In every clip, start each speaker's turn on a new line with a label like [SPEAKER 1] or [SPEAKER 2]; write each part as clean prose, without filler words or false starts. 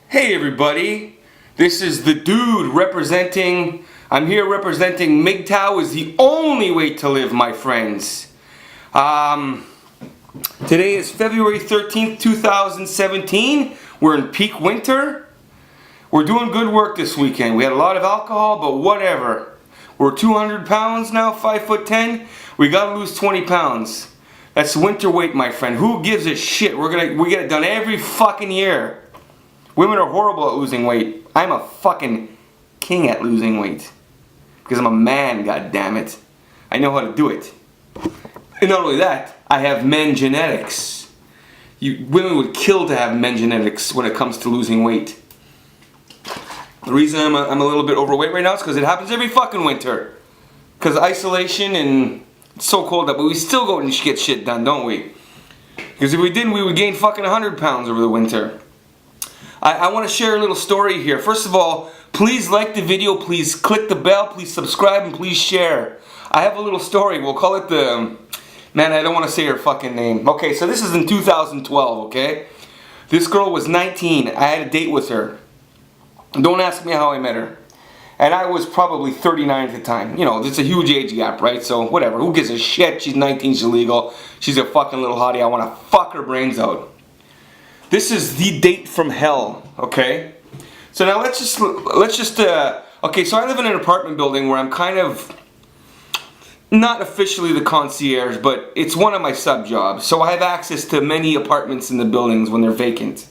[SPEAKER 1] Hey everybody, this is the dude representing, I'm here representing MGTOW is the only way to live, my friends. Today is February 13th, 2017. We're in peak winter. We're doing good work this weekend. We had a lot of alcohol, but whatever. We're 200 pounds now, 5'10". We gotta lose 20 pounds. That's winter weight, my friend. Who gives a shit? We get it done every fucking year. Women are horrible at losing weight. I'm a fucking king at losing weight. Because I'm a man, goddammit. I know how to do it. And not only that, I have men genetics. Women would kill to have men genetics when it comes to losing weight. The reason I'm a little bit overweight right now is because it happens every fucking winter. Because isolation and it's so cold up, but we still go and get shit done, don't we? Because if we didn't, we would gain fucking 100 pounds over the winter. I want to share a little story here. First of all, please like the video, please click the bell, please subscribe, and please share. I have a little story. We'll call it the... Man, I don't want to say her fucking name. Okay, so this is in 2012, okay? This girl was 19. I had a date with her. Don't ask me how I met her. And I was probably 39 at the time. You know, it's a huge age gap, right? So, whatever. Who gives a shit? She's 19, she's illegal. She's a fucking little hottie. I want to fuck her brains out. This is the date from hell, okay? So now let's just, okay, so I live in an apartment building where I'm kind of, not officially the concierge, but it's one of my sub jobs. So I have access to many apartments in the buildings when they're vacant,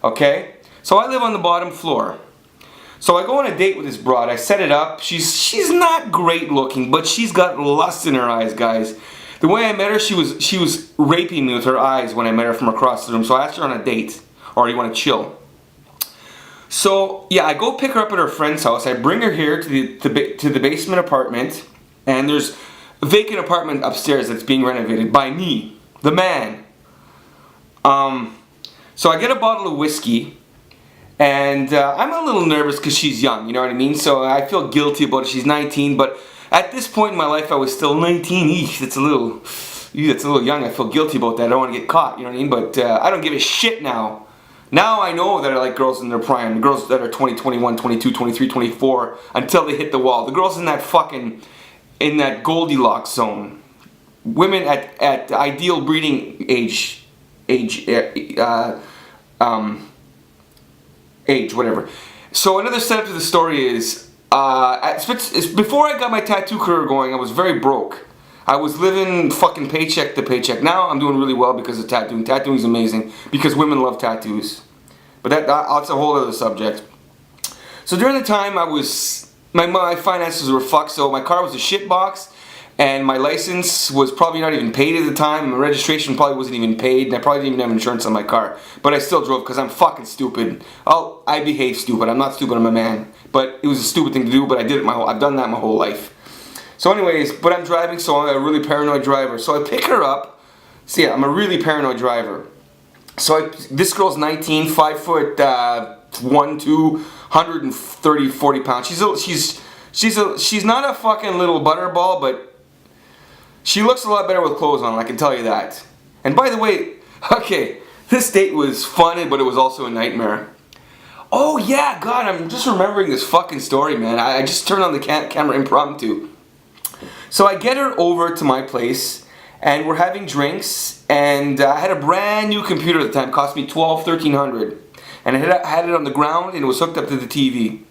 [SPEAKER 1] okay? So I live on the bottom floor. So I go on a date with this broad, I set it up, she's not great looking, but she's got lust in her eyes, guys. The way I met her, she was raping me with her eyes when I met her from across the room. So I asked her on a date, or you want to chill? So yeah, I go pick her up at her friend's house. I bring her here to the basement apartment, and there's a vacant apartment upstairs that's being renovated by me, the man. So I get a bottle of whiskey, and I'm a little nervous because she's young. You know what I mean? So I feel guilty about it. She's 19, but at this point in my life, I was still 19. Eesh, that's a little young. I feel guilty about that. I don't want to get caught, you know what I mean? But I don't give a shit now. Now I know that I like girls in their prime. The girls that are 20, 21, 22, 23, 24, until they hit the wall. The girls in that fucking, in that Goldilocks zone. Women at ideal breeding age, whatever. So another setup to the story is, before I got my tattoo career going, I was very broke. I was living fucking paycheck to paycheck. Now I'm doing really well because of tattooing. Tattooing is amazing because women love tattoos. But that's a whole other subject. So during the time my finances were fucked, so my car was a shit box, and my license was probably not even paid at the time. My registration probably wasn't even paid, and I probably didn't even have insurance on my car. But I still drove because I'm fucking stupid. I behave stupid. I'm not stupid, I'm a man. But it was a stupid thing to do, but I did it I've done that my whole life. So anyways, but I'm driving, so I'm a really paranoid driver. So I pick her up. So yeah, I'm a really paranoid driver. So this girl's 19, 5'1", 2, 130, 40 pounds. She's not a fucking little butterball, but she looks a lot better with clothes on, I can tell you that. And by the way, okay, this date was fun, but it was also a nightmare. Oh yeah, God, I'm just remembering this fucking story, man. I just turned on the camera impromptu. So I get her over to my place, and we're having drinks, and I had a brand new computer at the time. It cost me $1,300. And I had it on the ground, and it was hooked up to the TV.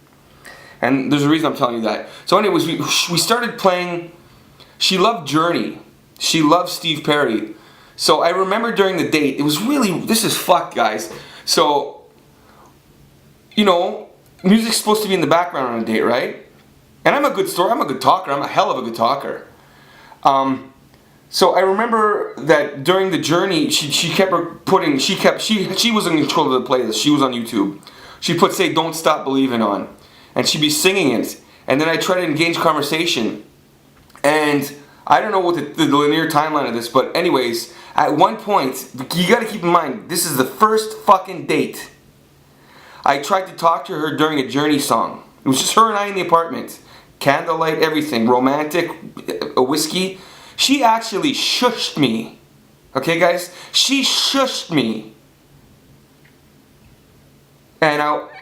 [SPEAKER 1] And there's a reason I'm telling you that. So anyways, we started playing. She loved Journey. She loved Steve Perry. So I remember during the date, it was really, this is fucked, guys. So, you know, music's supposed to be in the background on a date, right? And I'm a good talker. I'm a hell of a good talker. So I remember that during the journey, she was in control of the playlist. She was on YouTube. She put "Say Don't Stop Believing" on, and she'd be singing it. And then I try to engage conversation, and I don't know what the linear timeline of this, but anyways, at one point, you got to keep in mind, this is the first fucking date. I tried to talk to her during a Journey song. It was just her and I in the apartment. Candlelight, everything, romantic, a whiskey. She actually shushed me. Okay, guys? She shushed me.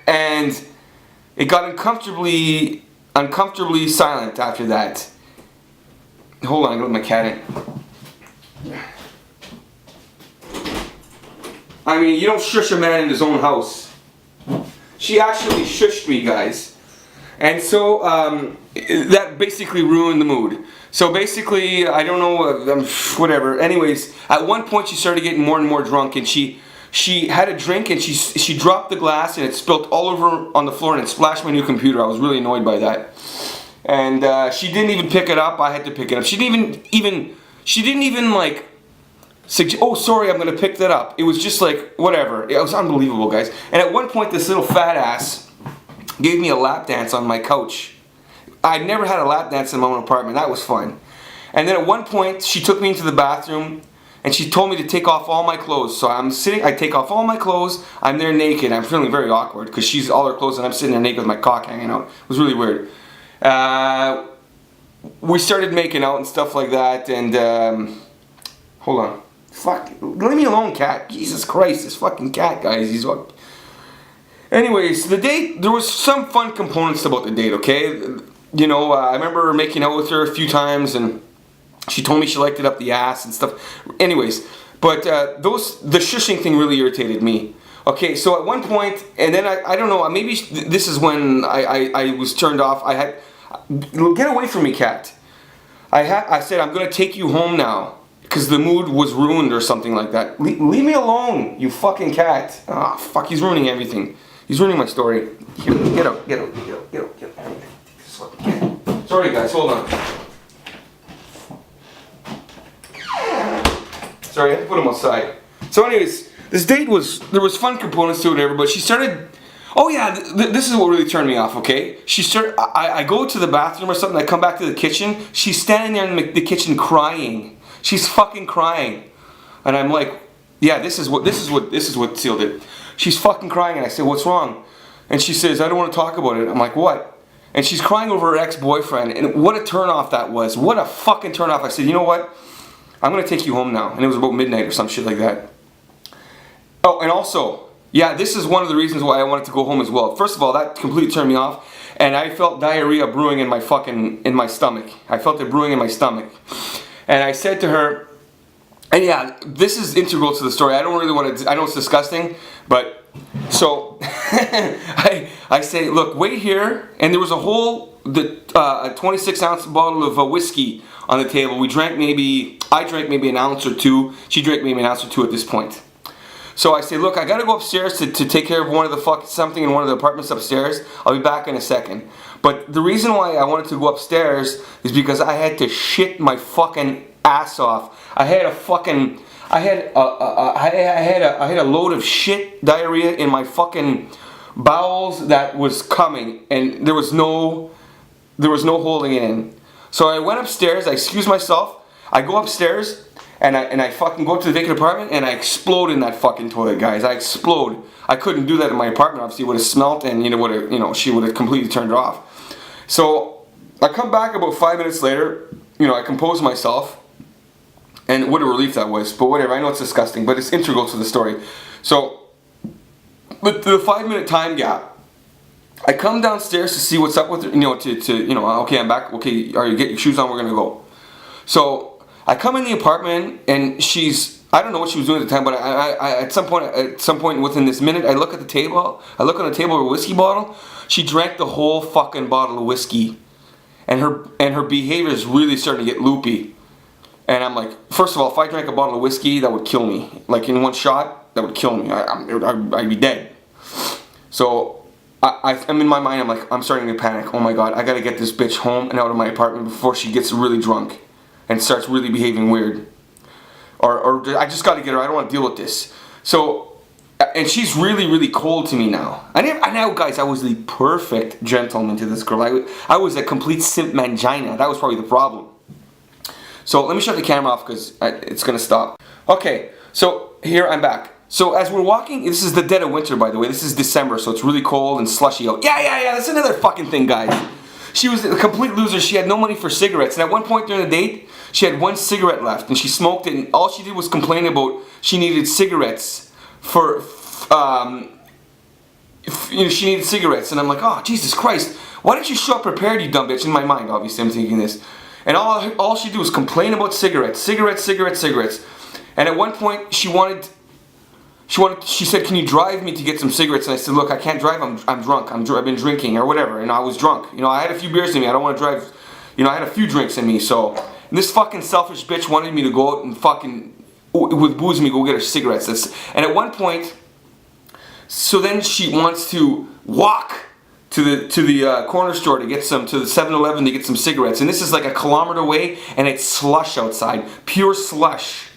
[SPEAKER 1] and it got uncomfortably silent after that. Hold on, I got my cat in. I mean, you don't shush a man in his own house. She actually shushed me, guys. And so, that basically ruined the mood. So basically, I don't know, whatever. Anyways, at one point she started getting more and more drunk, and she had a drink, and she dropped the glass, and it spilled all over on the floor, and it splashed my new computer. I was really annoyed by that. And she didn't even pick it up. I had to pick it up. She didn't even like suggest, oh sorry, I'm gonna pick that up. It was just like, whatever. It was unbelievable, guys. And at one point, this little fat ass gave me a lap dance on my couch. I'd never had a lap dance in my own apartment. That was fun. And then at one point, she took me into the bathroom, and she told me to take off all my clothes. So I'm sitting, I take off all my clothes, I'm there naked. I'm feeling very awkward because she's all her clothes and I'm sitting there naked with my cock hanging out. It was really weird. We started making out and stuff like that, and hold on. Fuck, leave me alone, cat. Jesus Christ, this fucking cat, guys. He's what? Anyways, the date, there was some fun components about the date, okay? You know, I remember making out with her a few times, and she told me she liked it up the ass and stuff. Anyways, but the shushing thing really irritated me. Okay, so at one point, and then I don't know, maybe this is when I was turned off. I had, get away from me, cat. I said, I'm gonna take you home now, because the mood was ruined or something like that. Leave me alone, you fucking cat. Ah, fuck, he's ruining everything. He's ruining my story. Get out. Sorry guys, hold on. Sorry, I had to put him outside. So anyways, this date there was fun components to it and everything, but she started, oh yeah, this is what really turned me off, okay? I go to the bathroom or something, I come back to the kitchen, she's standing there in the kitchen crying. She's fucking crying. And I'm like, yeah, this is what sealed it. She's fucking crying, and I say, what's wrong? And she says, I don't want to talk about it. I'm like, what? And she's crying over her ex-boyfriend, and what a turnoff that was. What a fucking turnoff. I said, you know what? I'm going to take you home now. And it was about midnight or some shit like that. Oh, and also, yeah, this is one of the reasons why I wanted to go home as well. First of all, that completely turned me off, and I felt diarrhea brewing in my stomach. I felt it brewing in my stomach. And I said to her, and yeah, this is integral to the story. I don't really want to, I know it's disgusting, but, so, I say, look, wait here, and there was a 26 ounce bottle of whiskey on the table. I drank maybe an ounce or two, she drank maybe an ounce or two at this point. So I say, look, I gotta go upstairs to take care of something in one of the apartments upstairs. I'll be back in a second. But the reason why I wanted to go upstairs is because I had to shit my fucking ass off. I had a load of shit diarrhea in my fucking bowels that was coming, and there was no holding it in. So I went upstairs, I excused myself, I go upstairs, and I fucking go up to the vacant apartment, and I explode in that fucking toilet, guys. I explode. I couldn't do that in my apartment, obviously. It would have smelt, and she would have completely turned it off. So I come back about 5 minutes later, I compose myself, and what a relief that was. But whatever, I know it's disgusting, but it's integral to the story. So, with the 5-minute time gap, I come downstairs to see what's up with her, okay, I'm back, okay, all right, get your shoes on, we're gonna go. So, I come in the apartment, and I don't know what she was doing at the time, but at some point within this minute, I look at the table, I look on the table of a whiskey bottle, she drank the whole fucking bottle of whiskey. And her behavior is really starting to get loopy. And I'm like, first of all, if I drank a bottle of whiskey, that would kill me. Like in one shot, that would kill me. I'd be dead. So I'm in my mind, I'm like, I'm starting to panic. Oh my god, I gotta get this bitch home and out of my apartment before she gets really drunk and starts really behaving weird. Or I just gotta get her, I don't want to deal with this. So, and she's really, really cold to me now. I know, guys, I was the perfect gentleman to this girl. I was a complete simp mangina. That was probably the problem. So let me shut the camera off because it's gonna stop. Okay, so here I'm back. So as we're walking, this is the dead of winter, by the way. This is December, so it's really cold and slushy out. Yeah, that's another fucking thing, guys. She was a complete loser. She had no money for cigarettes. And at one point during the date, she had one cigarette left. And she smoked it. And all she did was complain about she needed cigarettes for she needed cigarettes, and I'm like, oh, Jesus Christ, why didn't you show up prepared, you dumb bitch? In my mind, obviously, I'm thinking this. And all she did was complain about cigarettes. And at one point, she said, can you drive me to get some cigarettes? And I said, look, I can't drive, I'm drunk, I've been drinking, or whatever, and I was drunk. You know, I had a few beers in me, I don't want to drive, you know, I had a few drinks in me, so. And this fucking selfish bitch wanted me to go out and fucking, with booze me, go get her cigarettes. And at one point, so then she wants to walk to the corner store to get some, to the 7-Eleven to get some cigarettes. And this is like a kilometer away, and it's slush outside. Pure slush.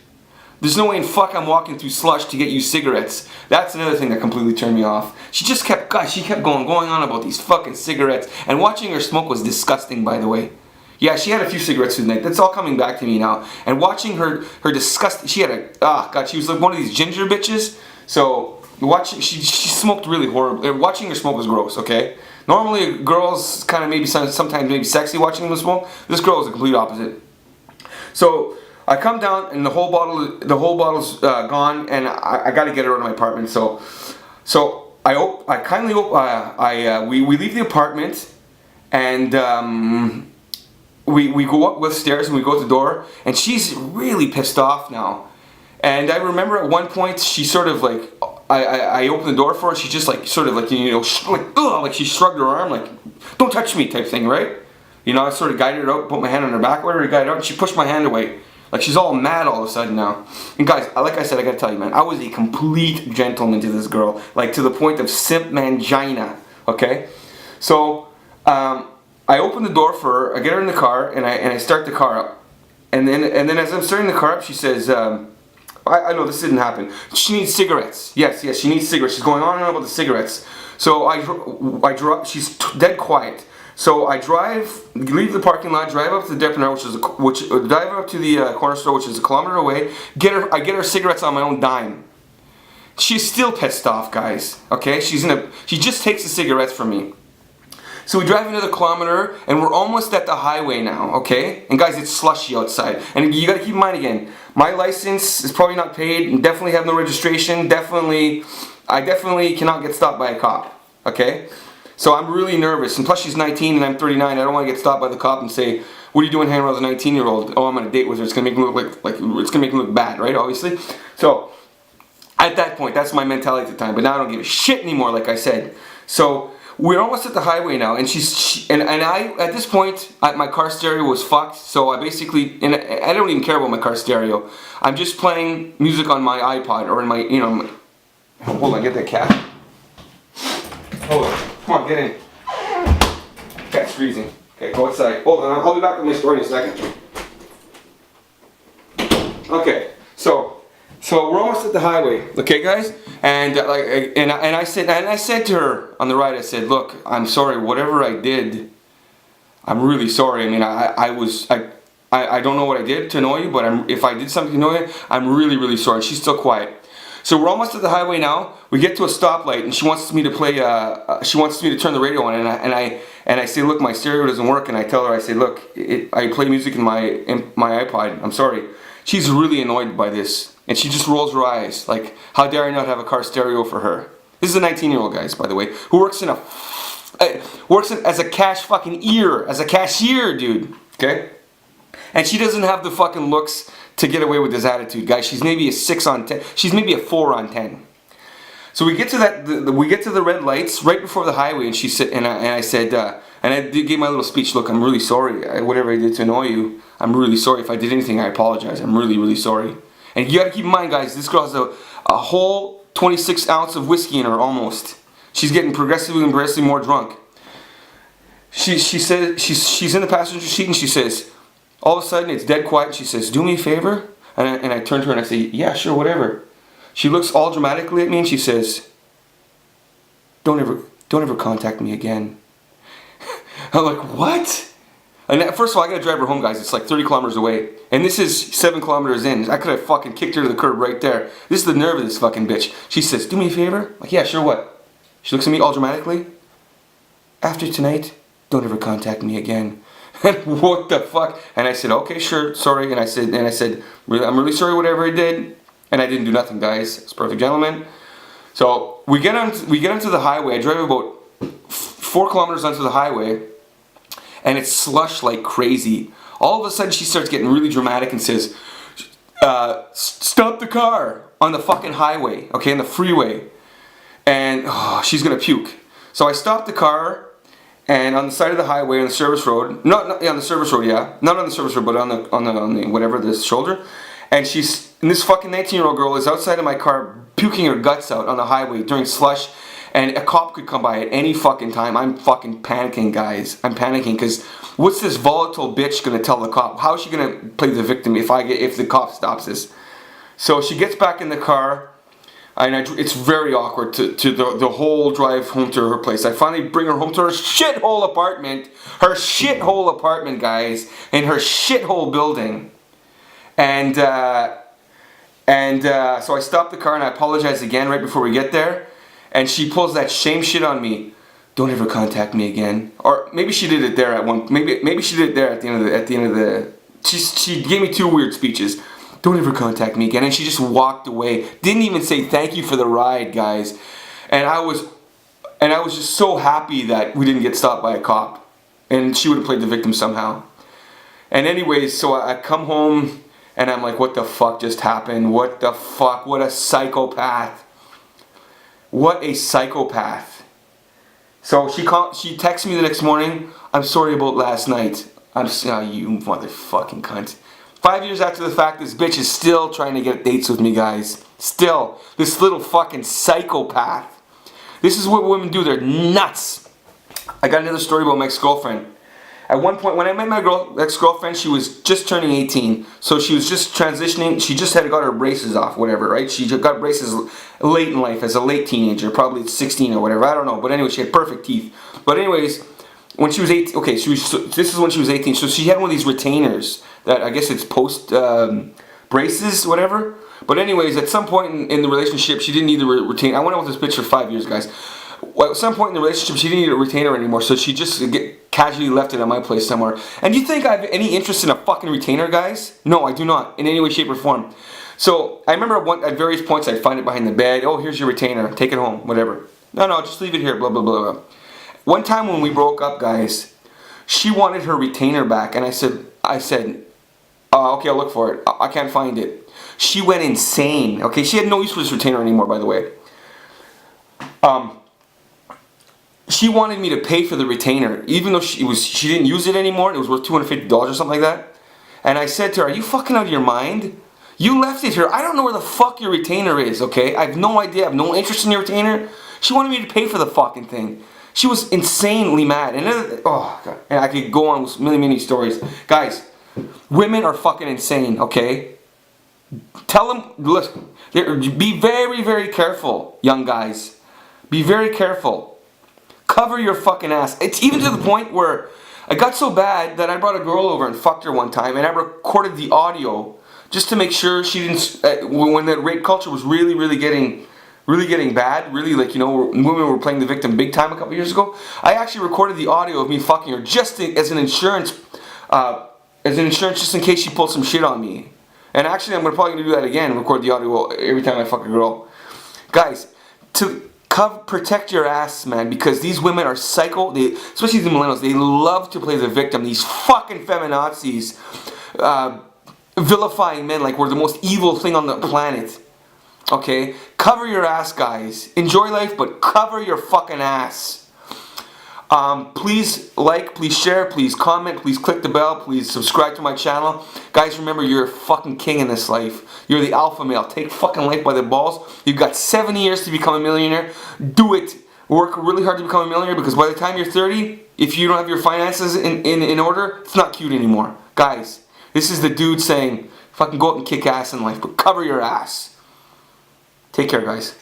[SPEAKER 1] There's no way in fuck I'm walking through slush to get you cigarettes. That's another thing that completely turned me off. She kept going on about these fucking cigarettes. And watching her smoke was disgusting, by the way. Yeah, she had a few cigarettes through the night. That's all coming back to me now. And watching her disgust, she had a, oh god, she was like one of these ginger bitches. So, she smoked really horrible. Watching her smoke was gross, okay? Normally, girls kind of maybe sometimes maybe sexy watching them smoke. This girl is the complete opposite. So, I come down and the whole bottle's gone, and I got to get her out of my apartment. So we leave the apartment, and we go up with stairs and we go to the door, and she's really pissed off now. And I remember at one point she sort of like, I opened the door for her. She just like sort of like, you know, like she shrugged her arm like, don't touch me type thing, right? You know, I sort of guided her out, put my hand on her back, whatever, guided her out, and she pushed my hand away. Like she's all mad all of a sudden now. And guys, like I said, I gotta tell you, man, I was a complete gentleman to this girl, like to the point of simp mangina. Okay, so I open the door for her. I get her in the car, and I start the car up. And then as I'm starting the car up, she says, I know this didn't happen. She needs cigarettes. Yes, she needs cigarettes. She's going on and on about the cigarettes. So I drive. She's dead quiet. So I leave the parking lot, drive up to the depot, drive up to the corner store, which is a kilometer away. I get her cigarettes on my own dime. She's still pissed off, guys. Okay, she just takes the cigarettes from me. So we drive another kilometer, and we're almost at the highway now. Okay, and guys, it's slushy outside, and you got to keep in mind again, my license is probably not paid, and definitely have no registration. I definitely cannot get stopped by a cop. Okay. So I'm really nervous, and plus she's 19 and I'm 39. I don't want to get stopped by the cop and say, "What are you doing hanging around with a 19-year-old?" Oh, I'm on a date with her. It's gonna make me look like it's gonna make me look bad, right? Obviously. So at that point, that's my mentality at the time. But now I don't give a shit anymore, like I said. So we're almost at the highway now, and I at this point my car stereo was fucked. So I basically, and I don't even care about my car stereo. I'm just playing music on my iPod or in my, you know. Hold on, get that cat. Hold on. Come on, get in. Cat's freezing. Okay, go outside. Hold on, I'll be back with my story in a second. Okay, so we're almost at the highway. Okay, guys, and I said to her on the ride, I said, "Look, I'm sorry. Whatever I did, I'm really sorry. I mean, I don't know what I did to annoy you, but if I did something to annoy you, I'm really, really sorry." And she's still quiet. So we're almost at the highway now. We get to a stoplight, and she wants me to play. She wants me to turn the radio on, and I say, "Look, my stereo doesn't work." And I tell her, I say, "Look, I play music in my iPod. I'm sorry." She's really annoyed by this, and she just rolls her eyes, like, "How dare I not have a car stereo for her?" This is a 19-year-old, guys, by the way, who works as a cashier, dude. Okay, and she doesn't have the fucking looks to get away with this attitude, guys. She's maybe a 6 on 10. She's maybe a 4 on 10. So we get to we get to the red lights right before the highway, and she said, and I said, and I gave my little speech. "Look, I'm really sorry. Whatever I did to annoy you, I'm really sorry. If I did anything, I apologize. I'm really, really sorry." And you got to keep in mind, guys, this girl has a whole 26 ounce of whiskey in her almost. She's getting progressively more drunk. She said she's in the passenger seat, and she says, all of a sudden, it's dead quiet. She says, "Do me a favor?" And I turn to her and I say, "Yeah, sure, whatever." She looks all dramatically at me and she says, don't ever contact me again." I'm like, what? And first of all, I gotta drive her home, guys. It's like 30 kilometers away. And this is 7 kilometers in. I could have fucking kicked her to the curb right there. This is the nerve of this fucking bitch. She says, "Do me a favor?" I'm like, "Yeah, sure, what?" She looks at me all dramatically. "After tonight, don't ever contact me again." And what the fuck? And I said, "Okay, sure, sorry." And I said, "I'm really sorry, whatever I did." And I didn't do nothing, guys. I was a perfect gentleman. So we get onto the highway. I drive about 4 kilometers onto the highway, and it's slush like crazy. All of a sudden, she starts getting really dramatic and says, "Stop the car on the fucking highway, okay, on the freeway." And she's gonna puke. So I stopped the car, and on the side of the highway on the service road, not on the service road, not on the service road, but on the whatever, the shoulder. And this fucking 19-year-old girl is outside of my car puking her guts out on the highway during slush, and a cop could come by at any fucking time. I'm fucking panicking, guys. I'm panicking because what's this volatile bitch gonna tell the cop? How is she gonna play the victim if the cop stops this? So she gets back in the car, and it's very awkward to the whole drive home to her place. I finally bring her home to her shithole apartment, guys, in her shithole building. And so I stop the car and I apologize again right before we get there. And she pulls that shame shit on me. Don't ever contact me again. Or maybe she did it there at one. Maybe she did it there at the end of the. She gave me 2 weird speeches. Don't ever contact me again. And she just walked away. Didn't even say thank you for the ride, guys. And I was just so happy that we didn't get stopped by a cop. And she would have played the victim somehow. And anyways, so I come home. And I'm like, what the fuck just happened? What the fuck? What a psychopath. What a psychopath. So she texts me the next morning. I'm sorry about last night. You motherfucking cunt. 5 years after the fact, this bitch is still trying to get dates with me, guys. Still. This little fucking psychopath. This is what women do. They're nuts. I got another story about my ex-girlfriend. At one point, when I met my ex-girlfriend, she was just turning 18. So she was just transitioning. She just had got her braces off, whatever, right? She got braces late in life as a late teenager, probably at 16 or whatever. I don't know. But anyway, she had perfect teeth. But anyways, when she was 18, okay, this is when she was 18. So she had one of these retainers that I guess it's post braces, whatever. But anyways, at some point in the relationship, she didn't need the retainer. I went out with this bitch for 5 years, guys. At some point in the relationship, she didn't need a retainer anymore, so she just casually left it at my place somewhere. And do you think I have any interest in a fucking retainer, guys? No, I do not, in any way, shape, or form. So I remember at various points I'd find it behind the bed. Oh, here's your retainer. Take it home, whatever. No, just leave it here, blah, blah, blah, blah. One time when we broke up, guys, she wanted her retainer back, and I said, okay, I'll look for it. I can't find it. She went insane. Okay, she had no use for this retainer anymore, by the way. She wanted me to pay for the retainer, even though she didn't use it anymore. It was worth $250 or something like that. And I said to her, "Are you fucking out of your mind? You left it here. I don't know where the fuck your retainer is, okay? I have no idea. I have no interest in your retainer." She wanted me to pay for the fucking thing. She was insanely mad. And oh god, and I could go on with many stories, guys. Women are fucking insane, okay? Tell them, listen. Be very, very careful, young guys. Be very careful. Cover your fucking ass. It's even to the point where I got so bad that I brought a girl over and fucked her one time, and I recorded the audio just to make sure she didn't. When the rape culture was really getting bad, really, like, you know, women were playing the victim big time a couple years ago. I actually recorded the audio of me fucking her just as an insurance, just in case she pulled some shit on me. And actually, I'm probably gonna do that again. Record the audio every time I fuck a girl, guys. Protect your ass, man, because these women are psycho. Especially the millennials, they love to play the victim. These fucking feminazis, vilifying men like we're the most evil thing on the planet. Okay? Cover your ass, guys. Enjoy life, but cover your fucking ass. Please like, please share, please comment, please click the bell, please subscribe to my channel. Guys, remember, you're a fucking king in this life. You're the alpha male. Take fucking life by the balls. You've got 7 years to become a millionaire. Do it. Work really hard to become a millionaire, because by the time you're 30, if you don't have your finances in order, it's not cute anymore. Guys, this is the dude saying, fucking go out and kick ass in life, but cover your ass. Take care, guys.